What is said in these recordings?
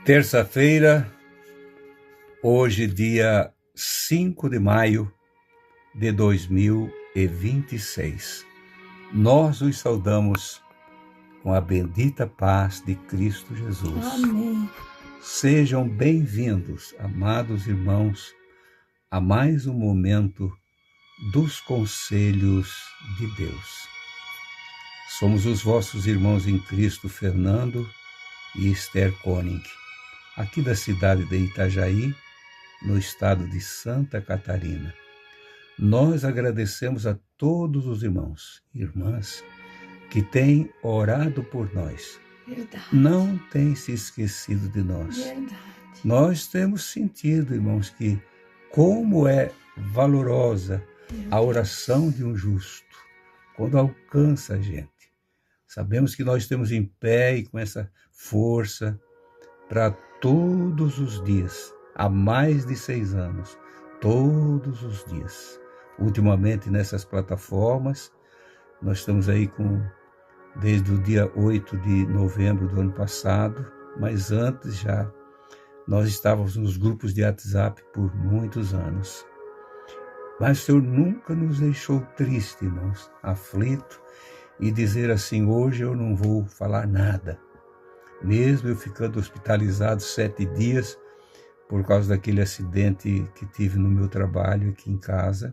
Terça-feira, hoje dia 5 de maio de 2026. Nós os saudamos com a bendita paz de Cristo Jesus. Amém. Sejam bem-vindos, amados irmãos, a mais um momento dos conselhos de Deus. Somos os vossos irmãos em Cristo, Fernando e Esther Koenig, aqui da cidade de Itajaí, no estado de Santa Catarina. Nós agradecemos a todos os irmãos e irmãs que têm orado por nós. Verdade. Não têm se esquecido de nós. Verdade. Nós temos sentido, irmãos, que como é valorosa a oração de um justo, quando alcança a gente. Sabemos que nós estamos em pé e com essa força para todos os dias, há mais de 6 anos, todos os dias. Ultimamente nessas plataformas, nós estamos aí desde o dia 8 de novembro do ano passado, mas antes já nós estávamos nos grupos de WhatsApp por muitos anos. Mas o Senhor nunca nos deixou triste, irmãos, aflito, e dizer assim, hoje eu não vou falar nada. Mesmo eu ficando hospitalizado 7 dias por causa daquele acidente que tive no meu trabalho aqui em casa,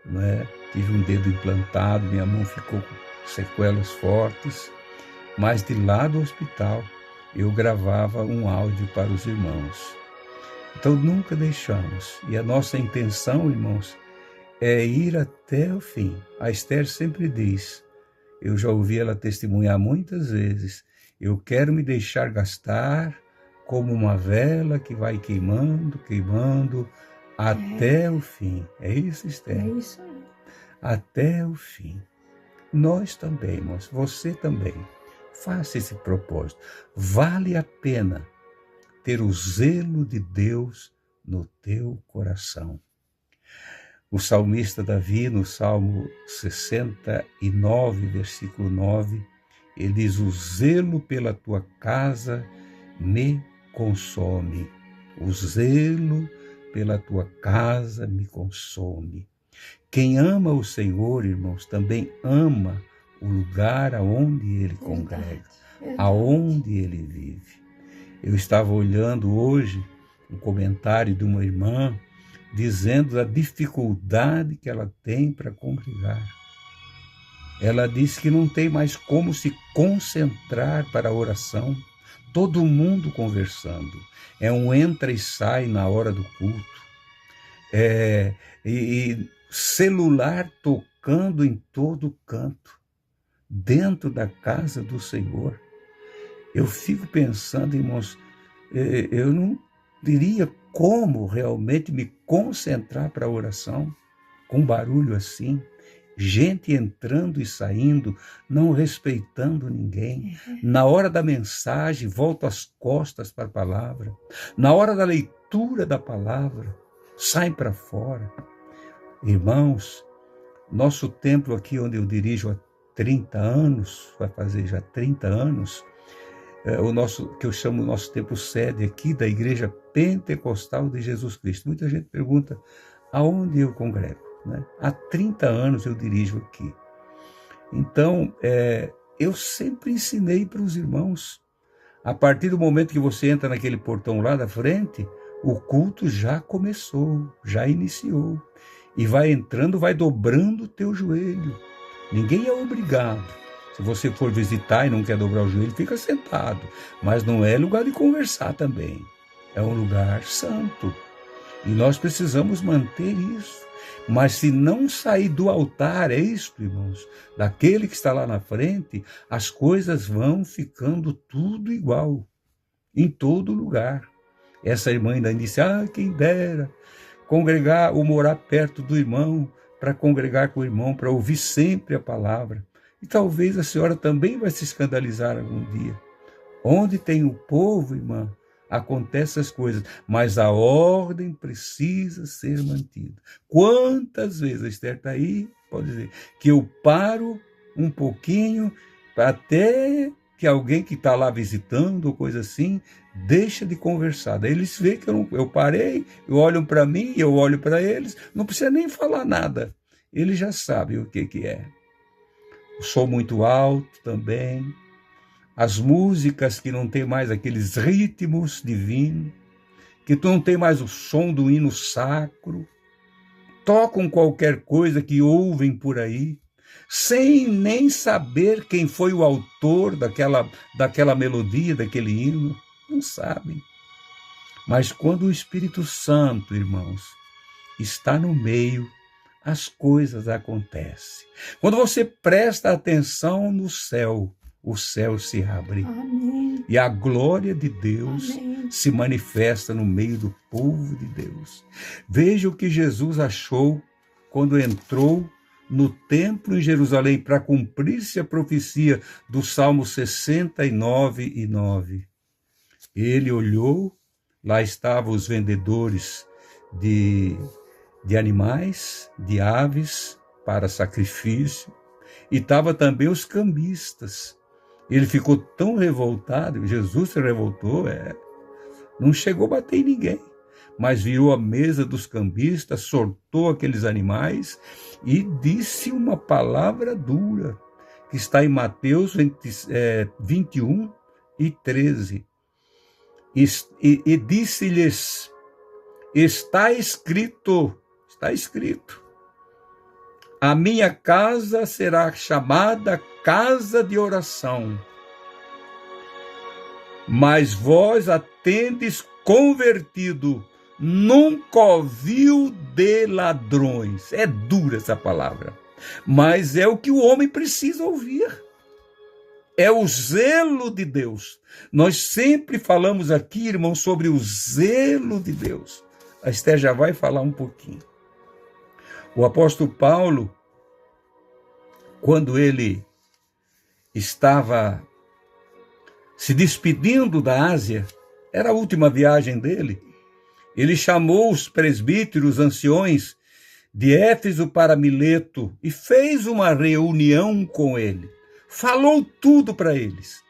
né? Tive um dedo implantado, minha mão ficou com sequelas fortes, mas de lá do hospital eu gravava um áudio para os irmãos. Então nunca deixamos, e a nossa intenção, irmãos, é ir até o fim. A Esther sempre diz, eu já ouvi ela testemunhar muitas vezes, eu quero me deixar gastar como uma vela que vai queimando, queimando, até o fim. É isso, Esther? É isso aí. Até o fim. Nós também, irmãos, você também. Faça esse propósito. Vale a pena ter o zelo de Deus no teu coração. O salmista Davi, no Salmo 69, versículo 9, ele diz, o zelo pela tua casa me consome. O zelo pela tua casa me consome. Quem ama o Senhor, irmãos, também ama o lugar aonde ele congrega, aonde ele vive. Eu estava olhando hoje um comentário de uma irmã dizendo a dificuldade que ela tem para congregar. Ela disse que não tem mais como se concentrar para a oração. Todo mundo conversando. É um entra e sai na hora do culto. E celular tocando em todo canto, dentro da casa do Senhor. Eu fico pensando, irmãos, eu não diria como realmente me concentrar para a oração com barulho assim, gente entrando e saindo, não respeitando ninguém. Na hora da mensagem, volto as costas para a palavra. Na hora da leitura da palavra, sai para fora. Irmãos, nosso templo aqui onde eu dirijo há 30 anos, vai fazer já 30 anos, que eu chamo o nosso templo sede aqui da Igreja Pentecostal de Jesus Cristo. Muita gente pergunta aonde eu congrego, né? Há 30 anos eu dirijo aqui. Então, eu sempre ensinei para os irmãos, a partir do momento que você entra naquele portão lá da frente, o culto já começou, já iniciou. E vai entrando, vai dobrando o teu joelho. Ninguém é obrigado. Se você for visitar e não quer dobrar o joelho, fica sentado. Mas não é lugar de conversar também. É um lugar santo. E nós precisamos manter isso. Mas se não sair do altar, é isso, irmãos, daquele que está lá na frente, as coisas vão ficando tudo igual, em todo lugar. Essa irmã ainda disse, quem dera congregar ou morar perto do irmão, para congregar com o irmão, para ouvir sempre a palavra. E talvez a senhora também vai se escandalizar algum dia. Onde tem o povo, irmã, acontecem as coisas, mas a ordem precisa ser mantida. Quantas vezes, a Esther está aí, pode dizer, que eu paro um pouquinho até que alguém que está lá visitando ou coisa assim, deixa de conversar. Daí eles veem que eu parei, olham para mim, eu olho para eles, não precisa nem falar nada. Eles já sabem o que é. O som muito alto também, as músicas que não tem mais aqueles ritmos divinos, que não tem mais o som do hino sacro, tocam qualquer coisa que ouvem por aí, sem nem saber quem foi o autor daquela melodia, daquele hino, não sabem. Mas quando o Espírito Santo, irmãos, está no meio, as coisas acontecem. Quando você presta atenção no céu, o céu se abre. Amém. E a glória de Deus Amém. se manifesta no meio do povo de Deus. Veja o que Jesus achou quando entrou no templo em Jerusalém para cumprir-se a profecia do Salmo 69:9. Ele olhou, lá estavam os vendedores de animais, de aves para sacrifício, e estava também os cambistas. Ele ficou tão revoltado, Jesus se revoltou, não chegou a bater em ninguém, mas virou a mesa dos cambistas, sortou aqueles animais e disse uma palavra dura, que está em Mateus 21:13. E disse-lhes, está escrito, a minha casa será chamada casa de oração, mas vós a tendes convertido num covil de ladrões. É dura essa palavra, mas é o que o homem precisa ouvir. É o zelo de Deus. Nós sempre falamos aqui, irmãos, sobre o zelo de Deus. A Esther já vai falar um pouquinho. O apóstolo Paulo, quando ele estava se despedindo da Ásia, era a última viagem dele, ele chamou os presbíteros, anciões de Éfeso para Mileto e fez uma reunião com ele. Falou tudo para eles.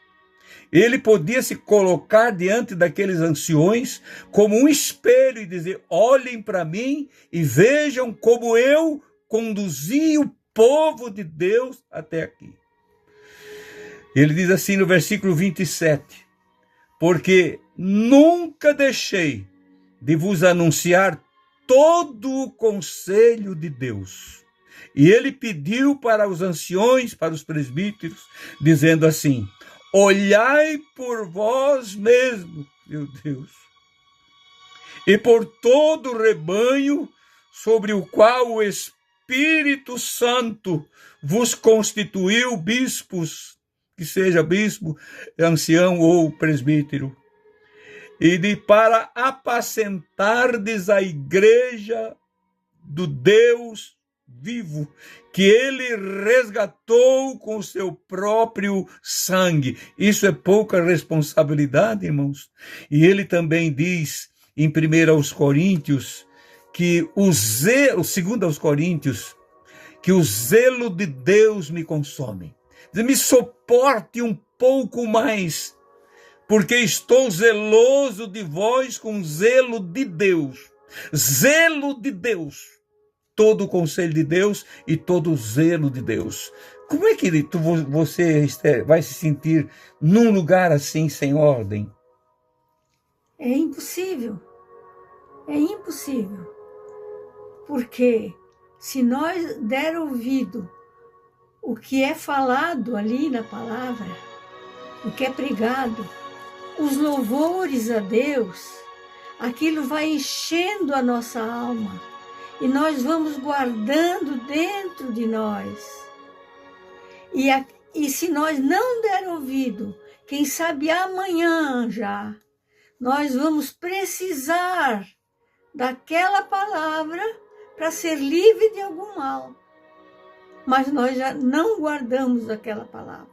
Ele podia se colocar diante daqueles anciões como um espelho e dizer, olhem para mim e vejam como eu conduzi o povo de Deus até aqui. Ele diz assim no versículo 27, porque nunca deixei de vos anunciar todo o conselho de Deus. E ele pediu para os anciões, para os presbíteros, dizendo assim, olhai por vós mesmos, meu Deus, e por todo o rebanho sobre o qual o Espírito Santo vos constituiu bispos, que seja bispo, ancião ou presbítero, e para apacentardes a igreja do Deus vivo, que ele resgatou com o seu próprio sangue. Isso é pouca responsabilidade, irmãos. E ele também diz em 1 Coríntios, que o zelo, 2 Coríntios, que o zelo de Deus me consome. Me suporte um pouco mais, porque estou zeloso de vós com zelo de Deus. Zelo de Deus. Todo o conselho de Deus e todo o zelo de Deus. Como é que você, Esther, vai se sentir num lugar assim, sem ordem? É impossível. É impossível. Porque se nós der ouvido o que é falado ali na palavra, o que é pregado, os louvores a Deus, aquilo vai enchendo a nossa alma e nós vamos guardando dentro de nós. E se nós não der ouvido, quem sabe amanhã já, nós vamos precisar daquela palavra para ser livre de algum mal. Mas nós já não guardamos aquela palavra.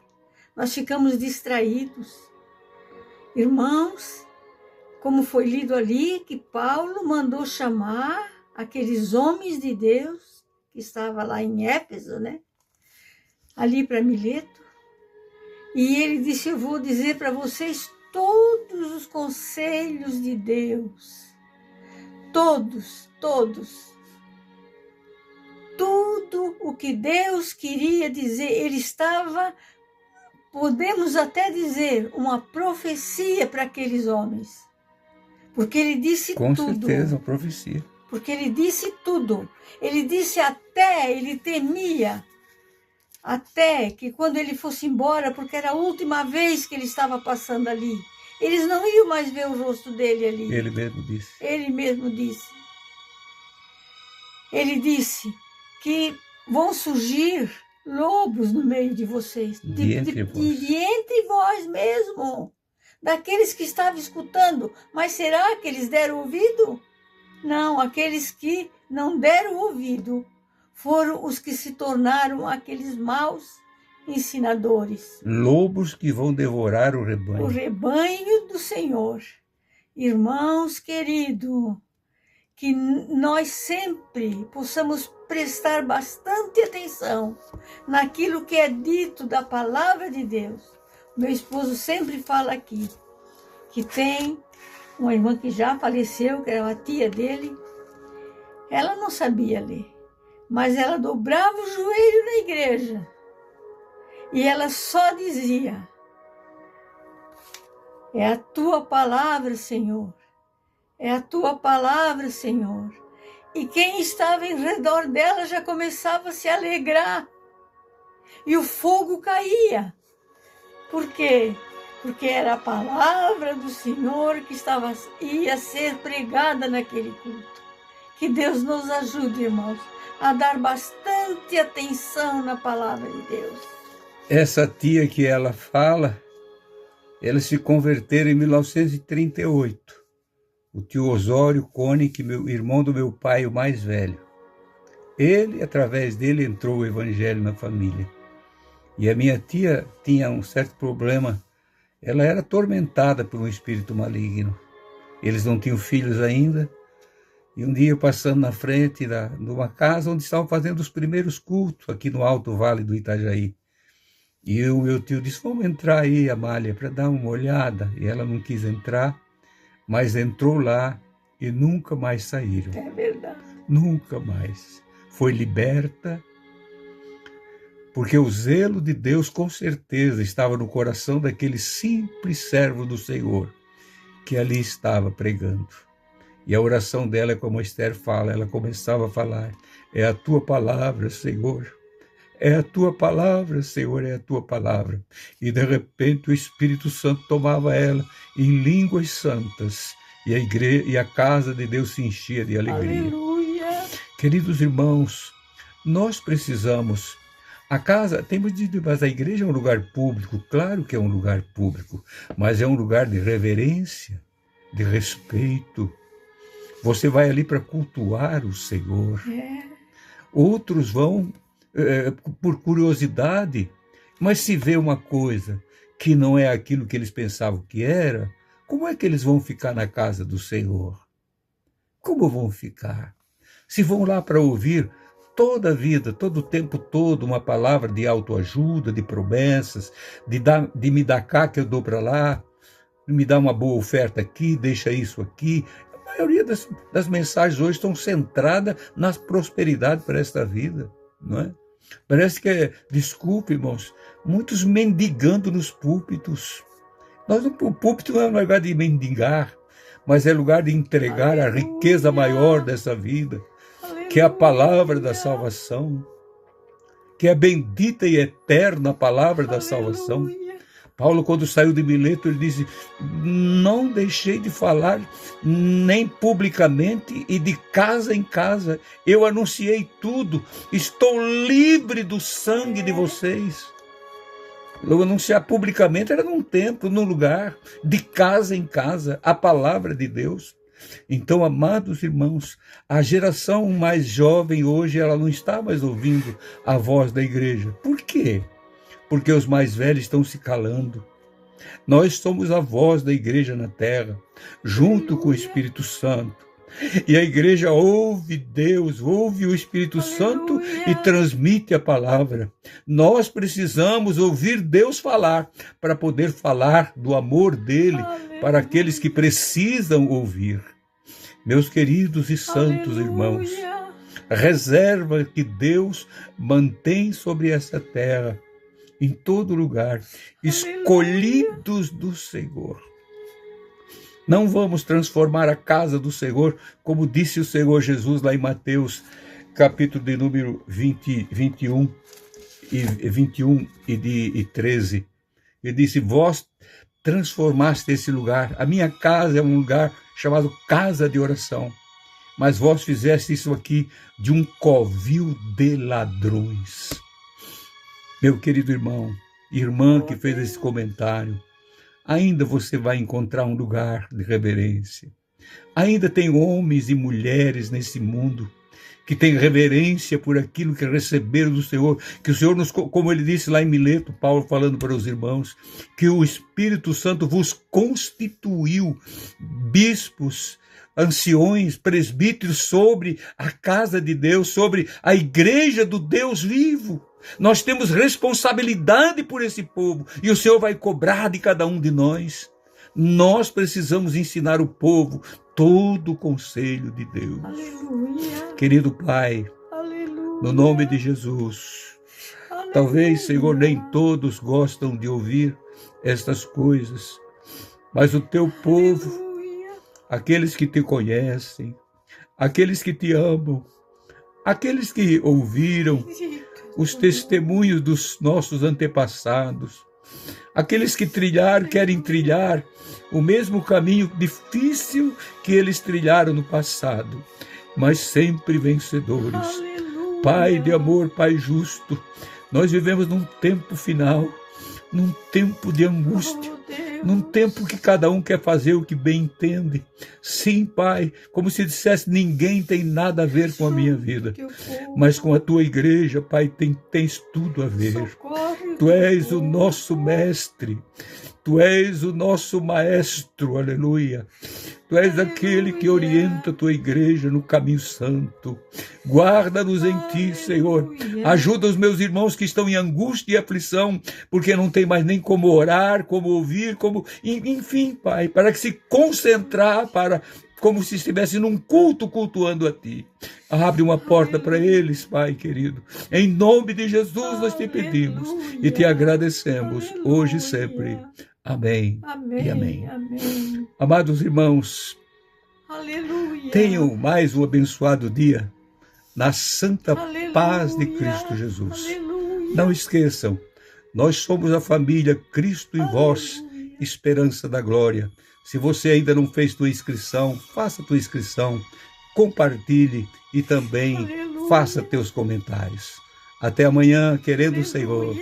Nós ficamos distraídos. Irmãos, como foi lido ali, que Paulo mandou chamar aqueles homens de Deus, que estava lá em Éfeso, né? Ali para Mileto. E ele disse, eu vou dizer para vocês todos os conselhos de Deus. Todos, todos. Tudo o que Deus queria dizer, ele estava, podemos até dizer, uma profecia para aqueles homens. Porque ele disse Com tudo. Com certeza, uma profecia. Porque ele disse tudo. Ele disse até, ele temia, até que quando ele fosse embora, porque era a última vez que ele estava passando ali, eles não iam mais ver o rosto dele ali. Ele mesmo disse. Ele mesmo disse. Ele disse que vão surgir lobos no meio de vocês. De entre vós mesmo. Daqueles que estavam escutando. Mas será que eles deram ouvido? Não, aqueles que não deram ouvido foram os que se tornaram aqueles maus ensinadores. Lobos que vão devorar o rebanho. O rebanho do Senhor. Irmãos queridos, que nós sempre possamos prestar bastante atenção naquilo que é dito da palavra de Deus. Meu esposo sempre fala aqui que tem uma irmã que já faleceu, que era a tia dele. Ela não sabia ler, mas ela dobrava o joelho na igreja e ela só dizia: é a tua palavra, Senhor. É a tua palavra, Senhor. E quem estava em redor dela já começava a se alegrar. E o fogo caía. Por quê? Porque era a palavra do Senhor que ia ser pregada naquele culto. Que Deus nos ajude, irmãos, a dar bastante atenção na palavra de Deus. Essa tia que ela fala, eles se converteram em 1938. O tio Osório Cone, que irmão do meu pai, o mais velho. Ele, através dele, entrou o evangelho na família. E a minha tia tinha um certo problema. Ela era atormentada por um espírito maligno. Eles não tinham filhos ainda. E um dia, passando na frente de uma casa onde estavam fazendo os primeiros cultos, aqui no Alto Vale do Itajaí. E o meu tio disse, vamos entrar aí, Amália, para dar uma olhada. E ela não quis entrar. Mas entrou lá e nunca mais saíram. É verdade. Nunca mais. Foi liberta, porque o zelo de Deus com certeza estava no coração daquele simples servo do Senhor, que ali estava pregando. E a oração dela, como a Esther fala, ela começava a falar, é a tua palavra, Senhor. É a tua palavra, Senhor, é a tua palavra. E de repente o Espírito Santo tomava ela em línguas santas. E a igreja e a casa de Deus se enchia de alegria. Aleluia! Queridos irmãos, nós precisamos. A casa, temos dito, mas a igreja é um lugar público. Claro que é um lugar público, mas é um lugar de reverência, de respeito. Você vai ali para cultuar o Senhor. Outros vão por curiosidade, mas se vê uma coisa que não é aquilo que eles pensavam que era, como é que eles vão ficar na casa do Senhor? Como vão ficar? Se vão lá para ouvir toda a vida, todo o tempo todo, uma palavra de autoajuda, de promessas, de me dar cá que eu dou para lá, me dá uma boa oferta aqui, deixa isso aqui. A maioria das mensagens hoje estão centradas na prosperidade para esta vida, não é? Parece que desculpe, irmãos, muitos mendigando nos púlpitos. O púlpito não é um lugar de mendigar, mas é lugar de entregar a riqueza maior dessa vida, que é a palavra da salvação, que é a bendita e eterna palavra da salvação. Paulo, quando saiu de Mileto, ele disse, não deixei de falar nem publicamente e de casa em casa. Eu anunciei tudo. Estou livre do sangue de vocês. Eu anunciar publicamente era num templo, num lugar, de casa em casa, a palavra de Deus. Então, amados irmãos, a geração mais jovem hoje, ela não está mais ouvindo a voz da igreja. Por quê? Porque os mais velhos estão se calando. Nós somos a voz da igreja na terra, junto com o Espírito Santo. E a igreja ouve Deus, ouve o Espírito Santo e transmite a palavra. Nós precisamos ouvir Deus falar para poder falar do amor dele para aqueles que precisam ouvir. Meus queridos e santos irmãos, a reserva que Deus mantém sobre essa terra, em todo lugar, escolhidos do Senhor. Não vamos transformar a casa do Senhor, como disse o Senhor Jesus lá em Mateus, capítulo de número 21 e 13. Ele disse, vós transformaste esse lugar. A minha casa é um lugar chamado casa de oração. Mas vós fizeste isso aqui de um covil de ladrões. Meu querido irmão, irmã que fez esse comentário, ainda você vai encontrar um lugar de reverência. Ainda tem homens e mulheres nesse mundo que têm reverência por aquilo que receberam do Senhor, que o Senhor, como ele disse lá em Mileto, Paulo falando para os irmãos, que o Espírito Santo vos constituiu bispos, anciões, presbíteros sobre a casa de Deus, sobre a igreja do Deus vivo. Nós temos responsabilidade por esse povo e o Senhor vai cobrar de cada um de nós. Nós precisamos ensinar o povo todo o conselho de Deus. Aleluia. Querido Pai, Aleluia. no nome de Jesus, Aleluia. Talvez, Senhor, nem todos gostam de ouvir estas coisas, mas o teu povo, Aleluia. aqueles que te conhecem, aqueles que te amam, aqueles que ouviram os testemunhos dos nossos antepassados, aqueles que querem trilhar o mesmo caminho difícil que eles trilharam no passado, mas sempre vencedores. Aleluia. Pai de amor, Pai justo, nós vivemos num tempo final, num tempo de angústia, num tempo que cada um quer fazer o que bem entende. Sim, Pai, como se dissesse, ninguém tem nada a ver com a minha vida, mas com a tua igreja, Pai, tens tudo a ver. Tu és o nosso mestre, tu és o nosso maestro, aleluia. Tu és aquele que orienta a tua igreja no caminho santo. Guarda-nos em ti, Senhor. Ajuda os meus irmãos que estão em angústia e aflição, porque não tem mais nem como orar, como ouvir, enfim, Pai, para que se concentrar, como se estivesse num culto, cultuando a ti. Abre uma porta para eles, Pai querido. Em nome de Jesus nós te pedimos e te agradecemos hoje e sempre. Amém. Amém. E amém. Amém. Amados irmãos, Aleluia. tenham mais um abençoado dia na santa Aleluia. paz de Cristo Jesus. Aleluia. Não esqueçam, nós somos a família Cristo em vós, Aleluia. esperança da glória. Se você ainda não fez tua inscrição, faça tua inscrição, compartilhe e também Aleluia. faça teus comentários. Até amanhã, querendo o Senhor.